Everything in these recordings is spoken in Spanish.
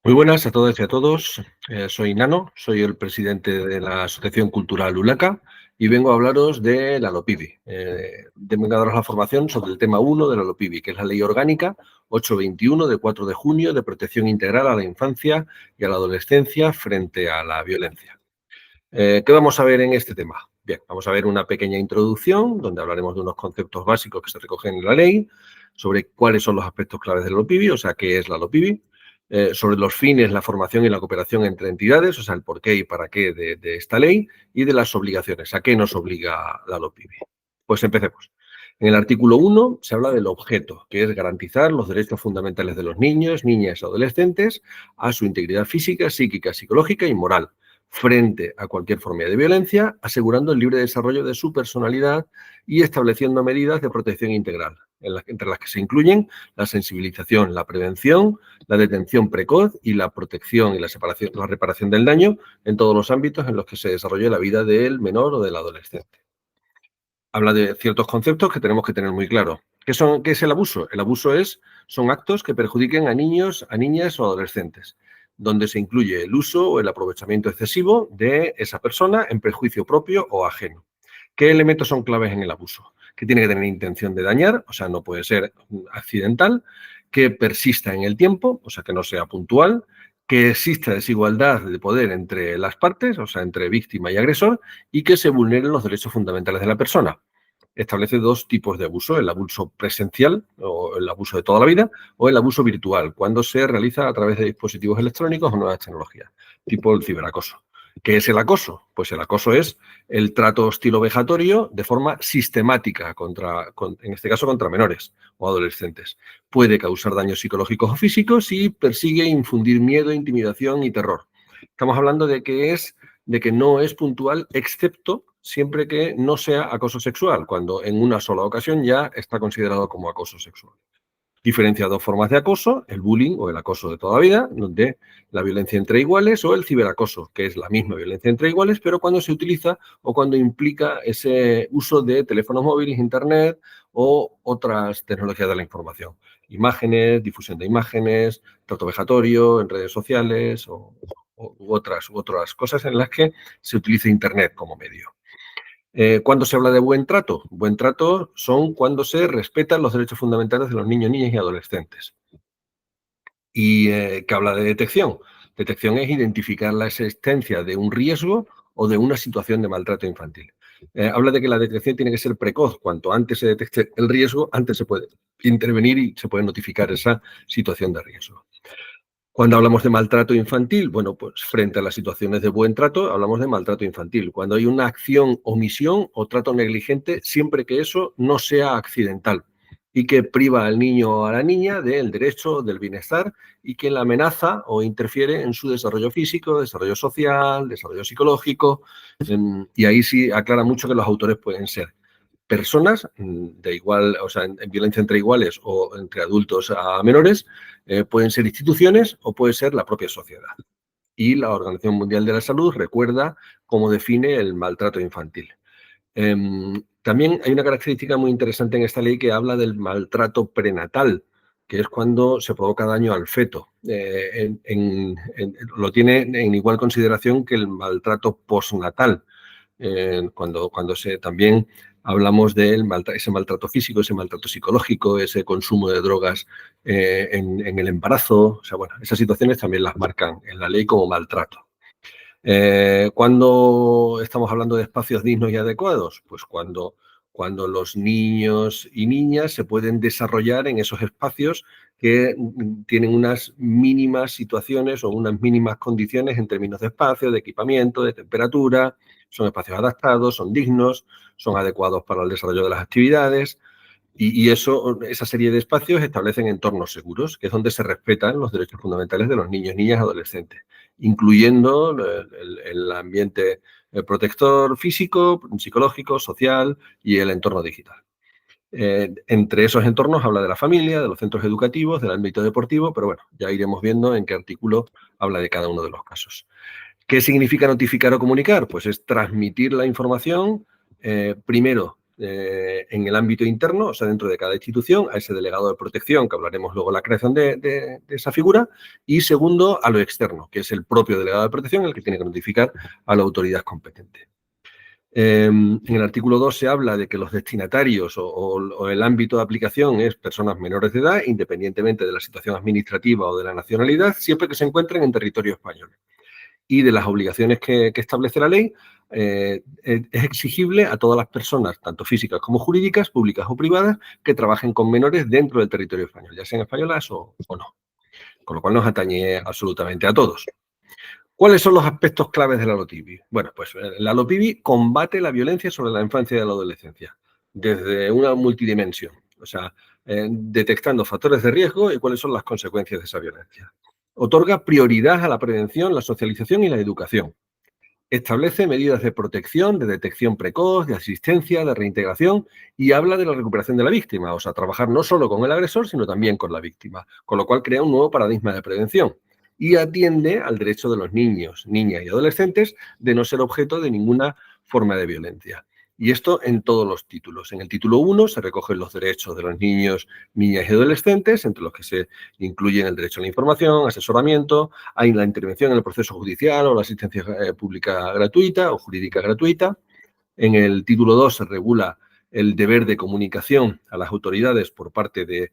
Muy buenas a todas y a todos. Soy Nano, soy el presidente de la Asociación Cultural ULACA y vengo a hablaros de la LOPIBI. Vengo a daros la formación sobre el tema 1 de la LOPIBI, que es la Ley Orgánica 821 de 4 de junio de protección integral a la infancia y a la adolescencia frente a la violencia. ¿Qué vamos a ver en este tema? Bien, vamos a ver una pequeña introducción donde hablaremos de unos conceptos básicos que se recogen en la ley, sobre cuáles son los aspectos claves de la LOPIBI, o sea, qué es la LOPIBI, sobre los fines, la formación y la cooperación entre entidades, o sea, el por qué y para qué de esta ley, y de las obligaciones, a qué nos obliga la LOPIBI. Pues empecemos. En el artículo 1 se habla del objeto, que es garantizar los derechos fundamentales de los niños, niñas y adolescentes a su integridad física, psíquica, psicológica y moral, frente a cualquier forma de violencia, asegurando el libre desarrollo de su personalidad y estableciendo medidas de protección integral, entre las que se incluyen la sensibilización, la prevención, la detención precoz y la protección y la reparación del daño en todos los ámbitos en los que se desarrolle la vida del menor o del adolescente. Habla de ciertos conceptos que tenemos que tener muy claros. ¿Qué es el abuso? El abuso son actos que perjudiquen a niños, a niñas o adolescentes, donde se incluye el uso o el aprovechamiento excesivo de esa persona en perjuicio propio o ajeno. ¿Qué elementos son claves en el abuso? Que tiene que tener intención de dañar, o sea, no puede ser accidental, que persista en el tiempo, o sea, que no sea puntual, que exista desigualdad de poder entre las partes, o sea, entre víctima y agresor, y que se vulneren los derechos fundamentales de la persona. Establece dos tipos de abuso, el abuso presencial o el abuso de toda la vida o el abuso virtual, cuando se realiza a través de dispositivos electrónicos o nuevas tecnologías, tipo el ciberacoso. ¿Qué es el acoso? Pues el acoso es el trato hostil o vejatorio de forma sistemática, en este caso contra menores o adolescentes. Puede causar daños psicológicos o físicos y persigue infundir miedo, intimidación y terror. Estamos hablando de que no es puntual, excepto siempre que no sea acoso sexual, cuando en una sola ocasión ya está considerado como acoso sexual. Diferencia dos formas de acoso, el bullying o el acoso de toda la vida, donde la violencia entre iguales, o el ciberacoso, que es la misma violencia entre iguales, pero cuando se utiliza o cuando implica ese uso de teléfonos móviles, internet o otras tecnologías de la información. Imágenes, difusión de imágenes, trato vejatorio en redes sociales u otras cosas en las que se utiliza internet como medio. ¿Cuándo se habla de buen trato? Buen trato son cuando se respetan los derechos fundamentales de los niños, niñas y adolescentes. ¿Y qué habla de detección? Detección es identificar la existencia de un riesgo o de una situación de maltrato infantil. Habla de que la detección tiene que ser precoz. Cuanto antes se detecte el riesgo, antes se puede intervenir y se puede notificar esa situación de riesgo. Cuando hablamos de maltrato infantil, bueno, pues frente a las situaciones de buen trato, hablamos de maltrato infantil. Cuando hay una acción, omisión o trato negligente, siempre que eso no sea accidental y que priva al niño o a la niña del derecho, del bienestar y que la amenaza o interfiere en su desarrollo físico, desarrollo social, desarrollo psicológico. Y ahí sí aclara mucho que los autores pueden ser personas de igual, o sea, en violencia entre iguales o entre adultos a menores, pueden ser instituciones o puede ser la propia sociedad. Y la Organización Mundial de la Salud recuerda cómo define el maltrato infantil. También hay una característica muy interesante en esta ley que habla del maltrato prenatal, que es cuando se provoca daño al feto. Lo tiene en igual consideración que el maltrato postnatal, cuando también hablamos de ese maltrato físico, ese maltrato psicológico, ese consumo de drogas en el embarazo. O sea, bueno, esas situaciones también las marcan en la ley como maltrato. ¿Cuándo estamos hablando de espacios dignos y adecuados? Pues cuando los niños y niñas se pueden desarrollar en esos espacios que tienen unas mínimas situaciones o unas mínimas condiciones en términos de espacio, de equipamiento, de temperatura, son espacios adaptados, son dignos, son adecuados para el desarrollo de las actividades. Y esa serie de espacios establecen entornos seguros, que es donde se respetan los derechos fundamentales de los niños, niñas y adolescentes, incluyendo el ambiente protector físico, psicológico, social y el entorno digital. Entre esos entornos habla de la familia, de los centros educativos, del ámbito deportivo, pero bueno, ya iremos viendo en qué artículo habla de cada uno de los casos. ¿Qué significa notificar o comunicar? Pues es transmitir la información, primero, en el ámbito interno, o sea, dentro de cada institución, a ese delegado de protección, que hablaremos luego de la creación de esa figura, y segundo, a lo externo, que es el propio delegado de protección, el que tiene que notificar a la autoridad competente. En el artículo 2 se habla de que los destinatarios o el ámbito de aplicación es personas menores de edad, independientemente de la situación administrativa o de la nacionalidad, siempre que se encuentren en territorio español. Y de las obligaciones que establece la ley, es exigible a todas las personas, tanto físicas como jurídicas, públicas o privadas, que trabajen con menores dentro del territorio español, ya sean españolas o no. Con lo cual nos atañe absolutamente a todos. ¿Cuáles son los aspectos claves de la LOPIVI? Bueno, pues la LOPIVI combate la violencia sobre la infancia y la adolescencia desde una multidimensión, o sea, detectando factores de riesgo y cuáles son las consecuencias de esa violencia. Otorga prioridad a la prevención, la socialización y la educación. Establece medidas de protección, de detección precoz, de asistencia, de reintegración y habla de la recuperación de la víctima, o sea, trabajar no solo con el agresor, sino también con la víctima, con lo cual crea un nuevo paradigma de prevención y atiende al derecho de los niños, niñas y adolescentes de no ser objeto de ninguna forma de violencia. Y esto en todos los títulos. En el título 1 se recogen los derechos de los niños, niñas y adolescentes, entre los que se incluyen el derecho a la información, asesoramiento, hay la intervención en el proceso judicial o la asistencia pública gratuita o jurídica gratuita. En el título 2 se regula el deber de comunicación a las autoridades por parte de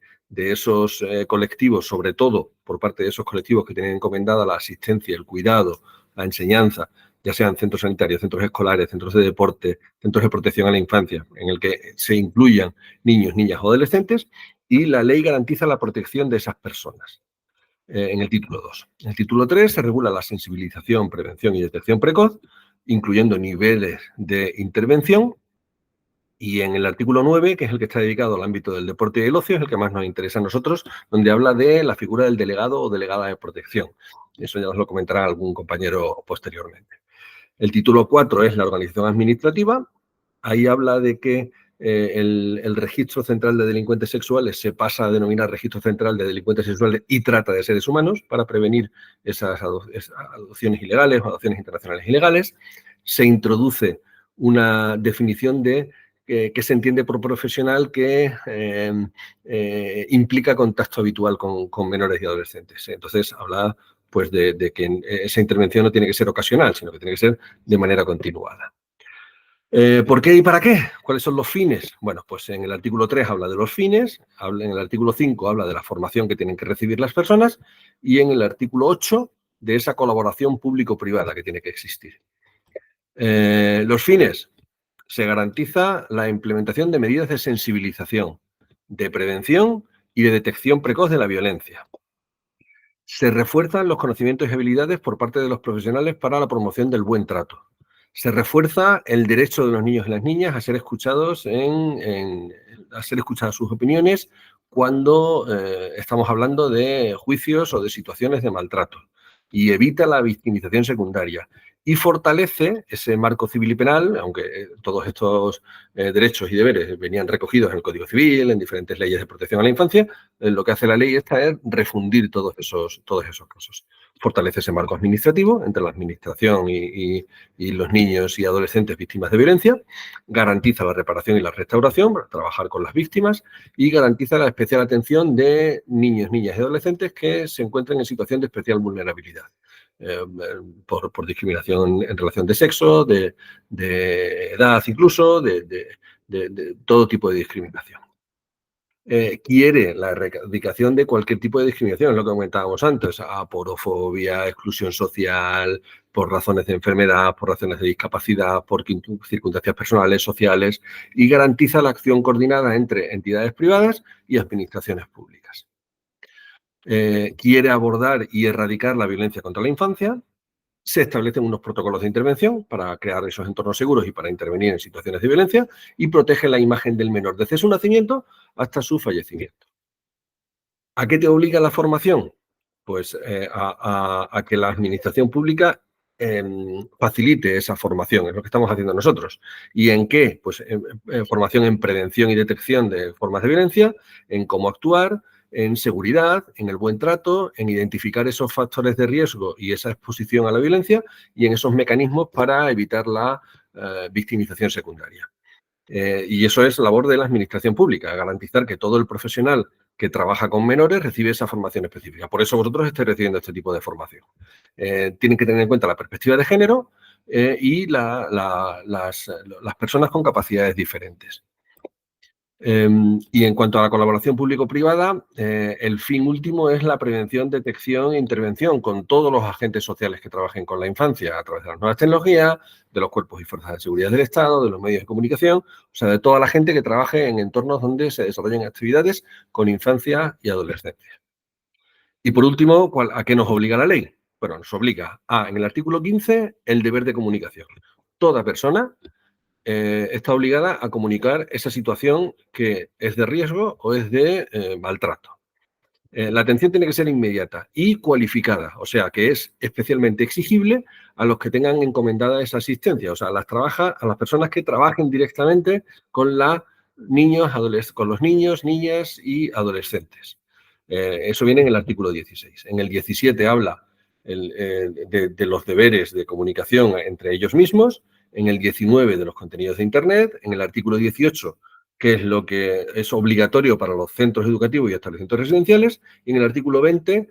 esos colectivos, sobre todo por parte de esos colectivos que tienen encomendada la asistencia, el cuidado, la enseñanza, ya sean centros sanitarios, centros escolares, centros de deporte, centros de protección a la infancia, en el que se incluyan niños, niñas o adolescentes, y la ley garantiza la protección de esas personas. En el título 2. En el título 3 se regula la sensibilización, prevención y detección precoz, incluyendo niveles de intervención. Y en el artículo 9, que es el que está dedicado al ámbito del deporte y el ocio, es el que más nos interesa a nosotros, donde habla de la figura del delegado o delegada de protección. Eso ya os lo comentará algún compañero posteriormente. El título 4 es la organización administrativa. Ahí habla de que el Registro Central de Delincuentes Sexuales se pasa a denominar Registro Central de Delincuentes Sexuales y Trata de Seres Humanos para prevenir esas adopciones ilegales o adopciones internacionales ilegales. Se introduce una definición de qué se entiende por profesional que implica contacto habitual con menores y adolescentes. Entonces, habla pues de que esa intervención no tiene que ser ocasional, sino que tiene que ser de manera continuada. ¿Por qué y para qué? ¿Cuáles son los fines? Bueno, pues en el artículo 3 habla de los fines, en el artículo 5 habla de la formación que tienen que recibir las personas y en el artículo 8 de esa colaboración público-privada que tiene que existir. Los fines. Se garantiza la implementación de medidas de sensibilización, de prevención y de detección precoz de la violencia. Se refuerzan los conocimientos y habilidades por parte de los profesionales para la promoción del buen trato. Se refuerza el derecho de los niños y las niñas a ser escuchados, a ser escuchadas sus opiniones cuando estamos hablando de juicios o de situaciones de maltrato y evita la victimización secundaria. Y fortalece ese marco civil y penal, aunque todos estos derechos y deberes venían recogidos en el Código Civil, en diferentes leyes de protección a la infancia, lo que hace la ley esta es refundir todos esos casos. Fortalece ese marco administrativo entre la administración y los niños y adolescentes víctimas de violencia, garantiza la reparación y la restauración para trabajar con las víctimas y garantiza la especial atención de niños, niñas y adolescentes que se encuentren en situación de especial vulnerabilidad. Por discriminación en relación de sexo, de edad incluso, de todo tipo de discriminación. Quiere la erradicación de cualquier tipo de discriminación, es lo que comentábamos antes, aporofobia, exclusión social, por razones de enfermedad, por razones de discapacidad, por circunstancias personales, sociales, y garantiza la acción coordinada entre entidades privadas y administraciones públicas. Quiere abordar y erradicar la violencia contra la infancia. Se establecen unos protocolos de intervención para crear esos entornos seguros y para intervenir en situaciones de violencia y protege la imagen del menor desde su nacimiento hasta su fallecimiento. ¿A qué te obliga la formación? Pues a que la administración pública facilite esa formación, es lo que estamos haciendo nosotros. ¿Y en qué? Pues formación en prevención y detección de formas de violencia, en cómo actuar, en seguridad, en el buen trato, en identificar esos factores de riesgo y esa exposición a la violencia y en esos mecanismos para evitar la victimización secundaria. Y eso es labor de la administración pública, garantizar que todo el profesional que trabaja con menores recibe esa formación específica. Por eso vosotros estáis recibiendo este tipo de formación. Tienen que tener en cuenta la perspectiva de género y las personas con capacidades diferentes. Y en cuanto a la colaboración público-privada, el fin último es la prevención, detección e intervención con todos los agentes sociales que trabajen con la infancia a través de las nuevas tecnologías, de los cuerpos y fuerzas de seguridad del Estado, de los medios de comunicación, o sea, de toda la gente que trabaje en entornos donde se desarrollen actividades con infancia y adolescencia. Y por último, ¿a qué nos obliga la ley? Bueno, nos obliga a, en el artículo 15, el deber de comunicación. Toda persona está obligada a comunicar esa situación que es de riesgo o es de maltrato. La atención tiene que ser inmediata y cualificada, o sea, que es especialmente exigible a los que tengan encomendada esa asistencia, o sea, a las personas que trabajen directamente con, con los niños, niñas y adolescentes. Eso viene en el artículo 16. En el 17 habla de los deberes de comunicación entre ellos mismos, en el 19 de los contenidos de Internet, en el artículo 18 que es lo que es obligatorio para los centros educativos y establecimientos residenciales, y en el artículo 20,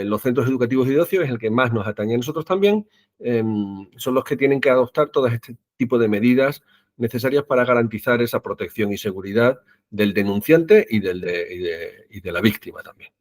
los centros educativos y de ocio, es el que más nos atañe a nosotros también, son los que tienen que adoptar todo este tipo de medidas necesarias para garantizar esa protección y seguridad del denunciante y de la víctima también.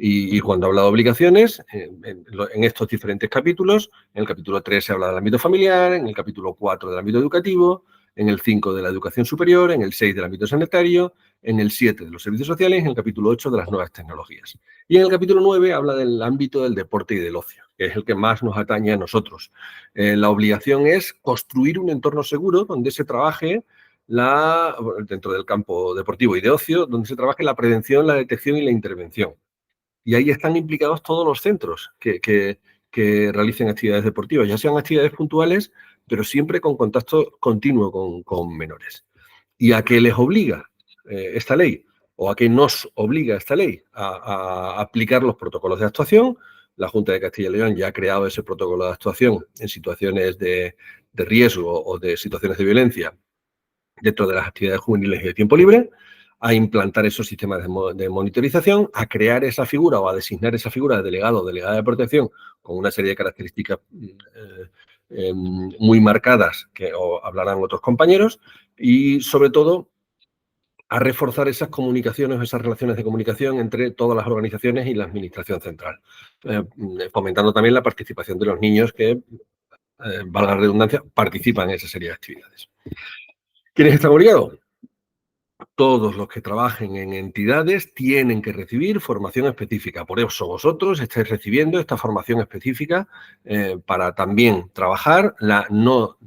Y cuando habla de obligaciones, en estos diferentes capítulos, en el capítulo 3 se habla del ámbito familiar, en el capítulo 4 del ámbito educativo, en el 5 de la educación superior, en el 6 del ámbito sanitario, en el 7 de los servicios sociales y en el capítulo 8 de las nuevas tecnologías. Y en el capítulo 9 habla del ámbito del deporte y del ocio, que es el que más nos atañe a nosotros. La obligación es construir un entorno seguro donde se trabaje dentro del campo deportivo y de ocio, donde se trabaje la prevención, la detección y la intervención. Y ahí están implicados todos los centros que realicen actividades deportivas, ya sean actividades puntuales, pero siempre con contacto continuo con menores. ¿Y a qué les obliga esta ley? ¿O a qué nos obliga esta ley? A aplicar los protocolos de actuación. La Junta de Castilla y León ya ha creado ese protocolo de actuación en situaciones de riesgo o de situaciones de violencia dentro de las actividades juveniles y de tiempo libre, a implantar esos sistemas de monitorización, a crear esa figura o a designar esa figura de delegado o delegada de protección con una serie de características muy marcadas que hablarán otros compañeros y, sobre todo, a reforzar esas comunicaciones, esas relaciones de comunicación entre todas las organizaciones y la administración central, fomentando también la participación de los niños que, valga la redundancia, participan en esa serie de actividades. ¿Quiénes están obligados? Todos los que trabajen en entidades tienen que recibir formación específica. Por eso vosotros estáis recibiendo esta formación específica para también trabajar la no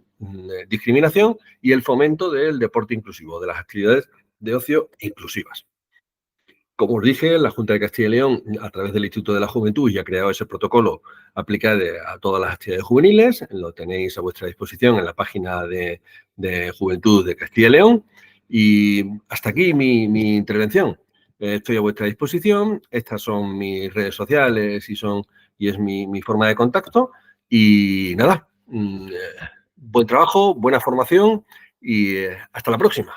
discriminación y el fomento del deporte inclusivo, de las actividades de ocio inclusivas. Como os dije, la Junta de Castilla y León, a través del Instituto de la Juventud, ya ha creado ese protocolo aplicado a todas las actividades juveniles. Lo tenéis a vuestra disposición en la página de Juventud de Castilla y León. Y hasta aquí mi intervención. Estoy a vuestra disposición. Estas son mis redes sociales y es mi forma de contacto. Y nada, buen trabajo, buena formación y hasta la próxima.